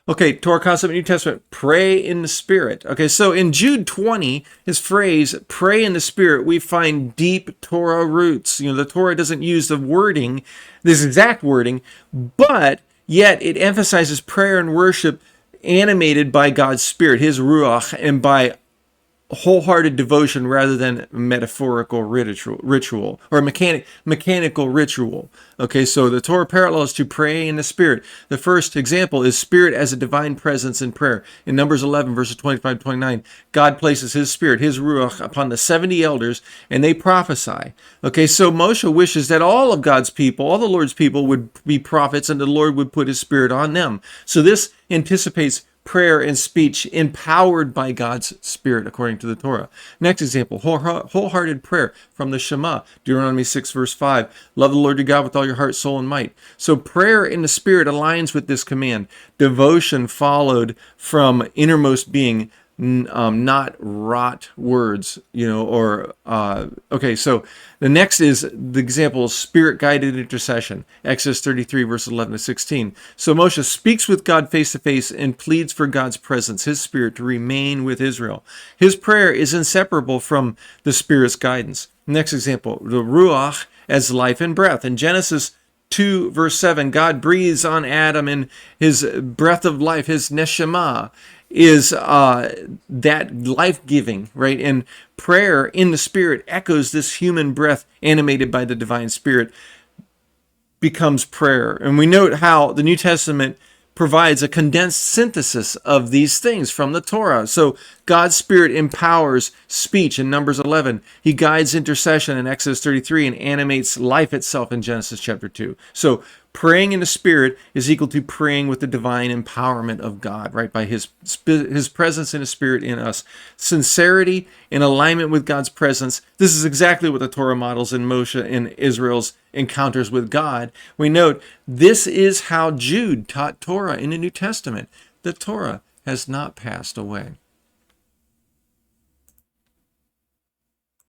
Okay, Torah concept in the New Testament, pray in the Spirit. Okay, so in Jude 20, his phrase, pray in the Spirit, we find deep Torah roots. The Torah doesn't use the wording, this exact wording, but yet it emphasizes prayer and worship animated by God's Spirit, his Ruach, and by wholehearted devotion rather than metaphorical ritual or mechanical ritual. Okay, so the Torah parallels to pray in the Spirit. The first example is Spirit as a divine presence in prayer. In Numbers 11, verses 25-29, God places his Spirit, his Ruach, upon the 70 elders, and they prophesy. Okay, so Moshe wishes that all of God's people, all the Lord's people, would be prophets, and the Lord would put his Spirit on them. So this anticipates prayer and speech empowered by God's Spirit, according to the Torah. Next example, wholehearted prayer from the Shema, Deuteronomy 6, verse 5. Love the Lord your God with all your heart, soul, and might. So prayer in the Spirit aligns with this command. Devotion followed from innermost being, not rote words, okay, so the next is the example of Spirit-guided intercession, Exodus 33, verses 11-16. So Moshe speaks with God face to face and pleads for God's presence, his Spirit, to remain with Israel. His prayer is inseparable from the Spirit's guidance. Next example, the Ruach as life and breath. In Genesis 2, verse 7, God breathes on Adam and his breath of life, his neshamah, is that life-giving, right? And prayer in the Spirit echoes this human breath animated by the divine Spirit, becomes prayer. And we note how the New Testament provides a condensed synthesis of these things from the Torah. So God's Spirit empowers speech in Numbers 11. He guides intercession in Exodus 33 and animates life itself in Genesis chapter 2. So praying in the Spirit is equal to praying with the divine empowerment of God, right? By his presence in the Spirit in us. Sincerity in alignment with God's presence. This is exactly what the Torah models in Moshe and Israel's encounters with God. We note this is how Jude taught Torah in the New Testament. The Torah has not passed away.